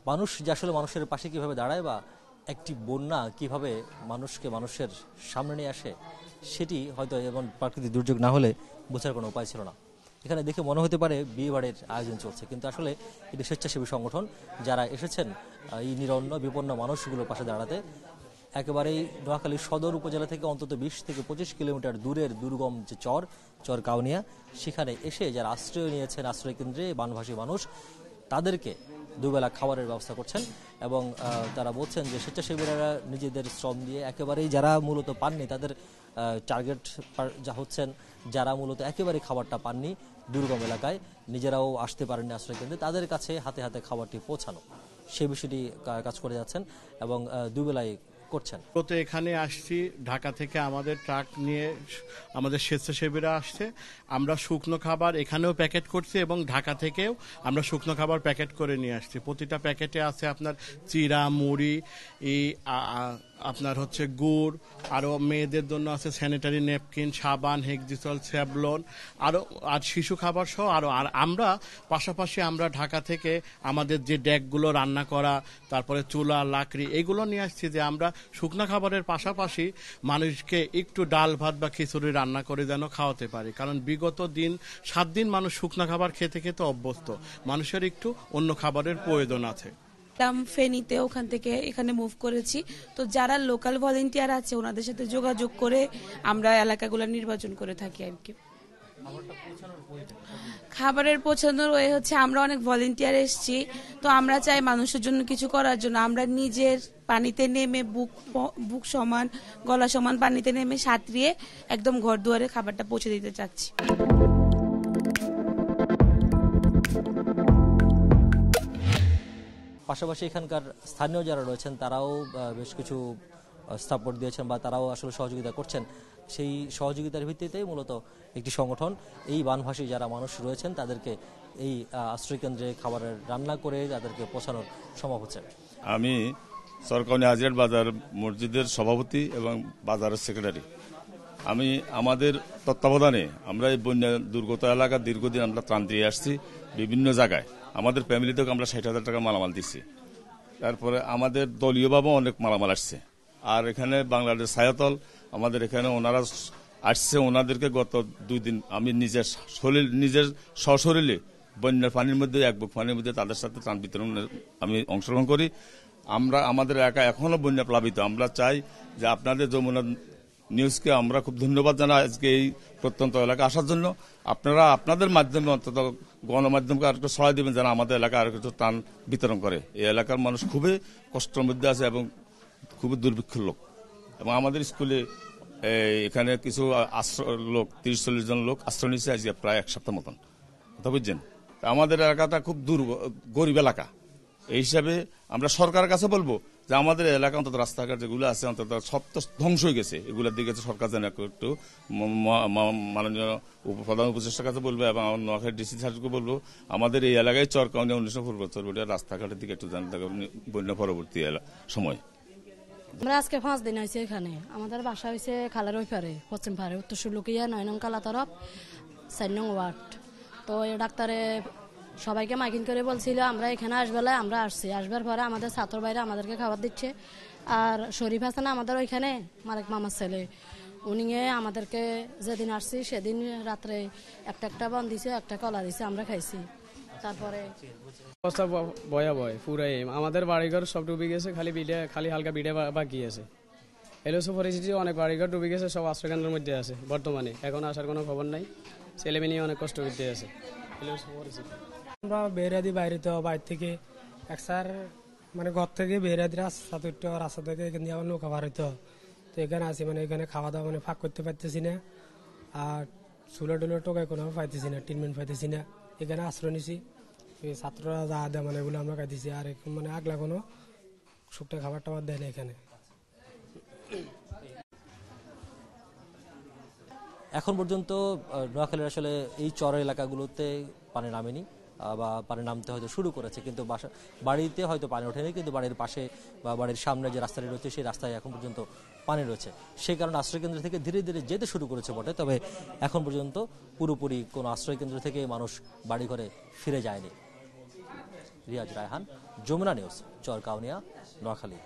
মানুষ যে আসলে মানুষের পাশে কিভাবে দাঁড়ায় বা একটি বন্যা কিভাবে মানুষকে মানুষের সামনে নিয়ে আসে, সেটি হয়তো এমন প্রাকৃতিক দুর্যোগ না হলে বোঝার কোনো উপায় ছিল না। এখানে দেখে মনে হতে পারে বিয়ে বাড়ির আয়োজন চলছে, কিন্তু আসলে এটি স্বেচ্ছাসেবী সংগঠন যারা এসেছেন এই নিরন্ন বিপন্ন মানুষগুলোর পাশে দাঁড়াতে। একেবারেই নোয়াখালী সদর উপজেলা থেকে অন্তত 20 থেকে 25 কিলোমিটার দূরের দুর্গম যে চর কাউনিয়া, সেখানে এসে যারা আশ্রয় নিয়েছেন আশ্রয় কেন্দ্রে বানভাসী মানুষ, তাদেরকে দুবেলা খাবারের ব্যবস্থা করছেন। এবং তারা বলছেন যে স্বেচ্ছাসেবীরা নিজেদের শ্রম দিয়ে একেবারেই যারা মূলত পাননি, তাদের টার্গেট যা হচ্ছেন যারা মূলত একেবারে খাবারটা পাননি দুর্গম এলাকায়, নিজেরাও আসতে পারেননি আশ্রয় কেন্দ্রে, তাদের কাছে হাতে হাতে খাবারটি পৌঁছানো, সেই বিষয়টি কাজ করে যাচ্ছেন এবং দুবেলায় করছেন। তো এখানে আসছি ঢাকা থেকে, আমাদের ট্রাক নিয়ে আমাদের স্বেচ্ছাসেবীরা আসছে। আমরা শুকনো খাবার এখানেও প্যাকেট করছি এবং ঢাকা থেকেও আমরা শুকনো খাবার প্যাকেট করে নিয়ে আসছি। প্রতিটা প্যাকেটে আছে আপনার চিড়া, মুড়ি, আপনার হচ্ছে গুড়, আরও মেয়েদের জন্য আছে স্যানিটারি ন্যাপকিন, সাবান, হেক্সিসল, স্যাভলন, আর শিশু খাবার সহ আর আমরা পাশাপাশি আমরা ঢাকা থেকে আমাদের যে ডেকগুলো রান্না করা, তারপরে চুলা, লাকড়ি, এগুলো নিয়ে আসছি যে আমরা শুকনো খাবারের পাশাপাশি মানুষকে একটু ডাল ভাত বা খিচুড়ি রান্না করে যেন খাওয়াতে পারি। কারণ বিগত 7 দিন মানুষ শুকনো খাবার খেতে খেতে অভ্যস্ত, মানুষের একটু অন্য খাবারের প্রয়োজন আছে। ফেনীতে, ওখান থেকে এখানে মুভ করেছি। তো যারা লোকাল ভলেন্টিয়ার আছে ওনাদের সাথে যোগাযোগ করে আমরা এলাকাগুলো নির্বাচন করে থাকি আর কি। খাবারের পৌঁছানোর ওয়ে হচ্ছে আমরা অনেক ভলেন্টিয়ার এসেছি, তো আমরা চাই মানুষের জন্য কিছু করার জন্য আমরা নিজের পানিতে নেমে বুক সমান গলা সমান পানিতে নেমে সাঁতরিয়ে একদম ঘর দুয়ারে খাবারটা পৌঁছে দিতে চাচ্ছি। পাশাপাশি এখানকার স্থানীয় যারা রয়েছেন তারাও বেশ কিছু সাপোর্ট দিয়েছেন বা তারাও আসলে সহযোগিতা করছেন। সেই সহযোগিতার ভিত্তিতেই মূলত একটি সংগঠন এই বানভাসী যারা মানুষ রয়েছেন তাদেরকে এই আশ্রয়কেন্দ্রে খাবারের রান্না করে তাদেরকে পৌঁছানোর সম্ভব হচ্ছে। আমি সরকারি হাজিরাট বাজার মসজিদের সভাপতি এবং বাজারের সেক্রেটারি। আমি আমাদের তত্ত্বাবধানে আমরা এই বন্যা দুর্গত এলাকা দীর্ঘদিন আমরা ত্রাণ দিয়ে আসছি বিভিন্ন জায়গায়। আমাদের ফ্যামিলিতেও আমরা 60,000 টাকা মালামাল দিচ্ছি। তারপরে আমাদের দলীয়ভাবেও অনেক মালামাল আসছে। আর এখানে বাংলাদেশ ছায়াতল আমাদের এখানে ওনারা আসছে, ওনাদেরকে গত 2 দিন আমি নিজের সশরীরে বন্যার পানির মধ্যে, এক বুক পানির মধ্যে তাদের সাথে ত্রাণ বিতরণে আমি অংশগ্রহণ করি। আমাদের এলাকা এখনো বন্যা প্লাবিত। আমরা চাই যে আপনাদের যমুনা নিউজকে আমরা খুব ধন্যবাদ জানাই আজকে এই প্রত্যন্ত এলাকা আসার জন্য। আপনারা আপনাদের মাধ্যমে অন্তত গণমাধ্যমকে আর একটু সহায় দেবেন যেন আমাদের এলাকা আর একটু ত্রাণ বিতরণ করে। এই এলাকার মানুষ খুবই কষ্টের মধ্যে আছে এবং খুবই দুর্ভিক্ষের লোক। এবং আমাদের স্কুলে এখানে কিছু লোক 30-40 জন লোক আশ্রয় নিচ্ছে আজকে প্রায় 1 সপ্তাহ মতন, কথা বুঝছেন। আমাদের এলাকাটা খুব গরিব এলাকা। এই হিসাবে আমরা সরকারের কাছে বলবো যে আমাদের এলাকা অন্তত রাস্তাঘাট যেগুলো আছে অন্তত সব তো ধ্বংস হয়ে গেছে, এগুলোর দিকে সরকার যেন একটু মাননীয় প্রধান উপদেষ্টার কাছে বলবো এবং নোয়াখালী ডিসি সাহেবকে বলবো আমাদের এই এলাকায় চরকাউনিয়া 1974 রাস্তাঘাটের দিকে একটু জানতে বন্যা পরবর্তী সময়। আমরা আজকে 5 দিন হয়েছে এখানে। আমাদের বাসা হয়েছে খালের ওই পারে, পশ্চিম পারে, উত্তর শুলুকিয়া 9 নং কালা তরফ 4 নং ওয়ার্ড। তো এই ডাক্তারে সবাইকে মাইকিং করে বলছিল আমরা এখানে আসবেলায় আমরা আসছি। আসবার পরে আমাদের ছাত্র ভাইরা আমাদেরকে খাবার দিচ্ছে। আর শরীফ হাসান আমাদের ওইখানে মালিক মামার ছেলে, উনি আমাদেরকে যেদিন আসছি সেদিন রাত্রে একটা বন দিছে, একটা কলা দিছে, আমরা খাইছি। তারপরে অবস্থা ভয়াবহ পুরাই। আমাদের বাড়িঘর সব ডুবে গেছে, খালি হালকা বিড়ে বাকি আছে। এলোসো পরিস্থিতি অনেক বাড়িঘর ডুবে গেছে, সব আশ্রয়কেন্দ্রের মধ্যে আছে বর্তমানে। এখন আসার কোনো খবর নাই, ছেলেমেয়ে নিয়ে অনেক কষ্ট করতে আছে। আমরা বেরাদি বাইরে থেকে একসার মানে ঘর থেকে বেরাদি রাস্তা থেকে এখান দিয়ে নৌকা বার হইতো। তো এখানে আসি মানে এখানে খাওয়া দাওয়া মানে ফাঁক করতে পারতেছি না, আর চুলো টুলো টোকায় কোনো পাইতেছি না, ট্রিটমেন্ট পাইতেছি না। এখানে আশ্রয় নিছি, এই ছাত্ররা যা দেয় মানে এগুলো আমরা খাইতেছি। আর মানে আগলা কোনো শুকনো খাবার টাবার দেয় না এখানে। এখন পর্যন্ত নোয়াখালীর আসলে এই চর এলাকাগুলোতে পানি নামেনি বা পানি নামতে হয়তো শুরু করেছে, কিন্তু বাড়িতে হয়তো পানি ওঠেনি, কিন্তু বাড়ির পাশে বা বাড়ির সামনে যে রাস্তাটি রয়েছে সেই রাস্তায় এখন পর্যন্ত পানি রয়েছে। সেই কারণে আশ্রয়কেন্দ্র থেকে ধীরে ধীরে যেতে শুরু করেছে বটে, তবে এখন পর্যন্ত পুরোপুরি কোনো আশ্রয়কেন্দ্র থেকে মানুষ বাড়িঘরে ফিরে যায়নি। রিয়াজ রায়হান, যমুনা নিউজ, চরকাউনিয়া, নোয়াখালী।